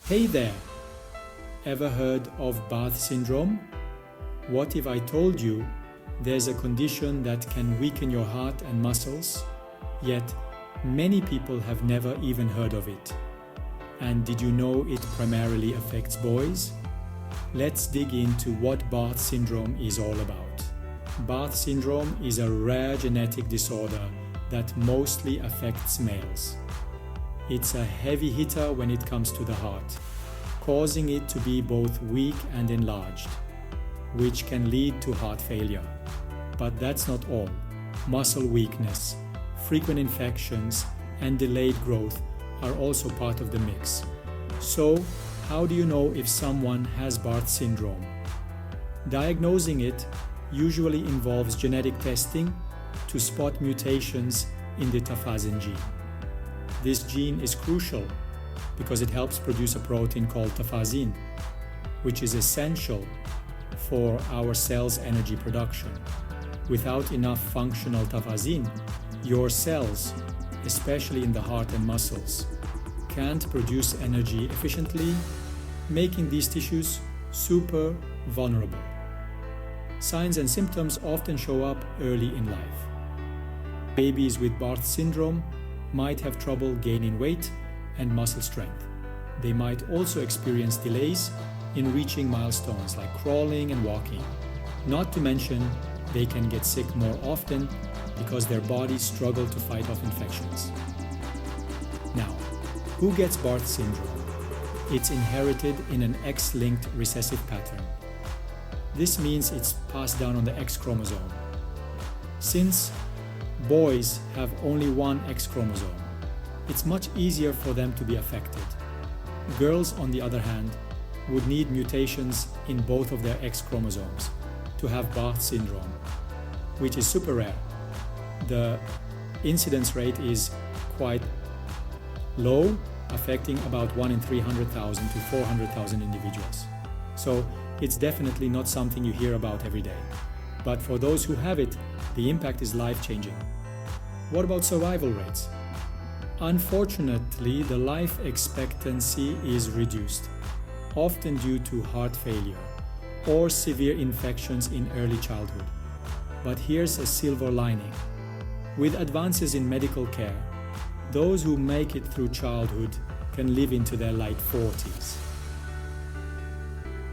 Hey there! Ever heard of Barth Syndrome? What if I told you there's a condition that can weaken your heart and muscles, yet many people have never even heard of it? And did you know it primarily affects boys? Let's dig into what Barth Syndrome is all about. Barth Syndrome is a rare genetic disorder that mostly affects males. It's a heavy hitter when it comes to the heart, causing it to be both weak and enlarged, which can lead to heart failure. But that's not all. Muscle weakness, frequent infections, and delayed growth are also part of the mix. So, how do you know if someone has Barth syndrome? Diagnosing it usually involves genetic testing to spot mutations in the tafazin gene. This gene is crucial because it helps produce a protein called tafazin, which is essential for our cells' energy production. Without enough functional tafazin, your cells, especially in the heart and muscles, can't produce energy efficiently, making these tissues super vulnerable. Signs and symptoms often show up early in life. Babies with Barth syndrome might have trouble gaining weight and muscle strength. They might also experience delays in reaching milestones like crawling and walking. Not to mention, they can get sick more often because their bodies struggle to fight off infections. Now, who gets Barth syndrome? It's inherited in an X-linked recessive pattern. This means it's passed down on the X chromosome. Since boys have only one X chromosome, it's much easier for them to be affected. Girls, on the other hand, would need mutations in both of their X chromosomes to have Barth syndrome, which is super rare. The incidence rate is quite low, affecting about 1 in 300,000 to 400,000 individuals. So it's definitely not something you hear about every day. But for those who have it, the impact is life-changing. What about survival rates? Unfortunately, the life expectancy is reduced, often due to heart failure or severe infections in early childhood. But here's a silver lining. With advances in medical care, those who make it through childhood can live into their late 40s.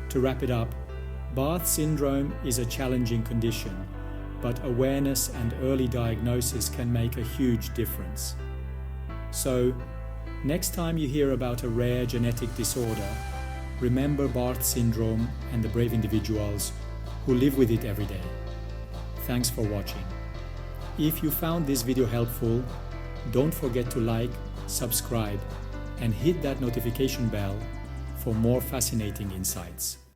To wrap it up, Barth syndrome is a challenging condition, but awareness and early diagnosis can make a huge difference. So, next time you hear about a rare genetic disorder, remember Barth syndrome and the brave individuals who live with it every day. Thanks for watching. If you found this video helpful, don't forget to like, subscribe, and hit that notification bell for more fascinating insights.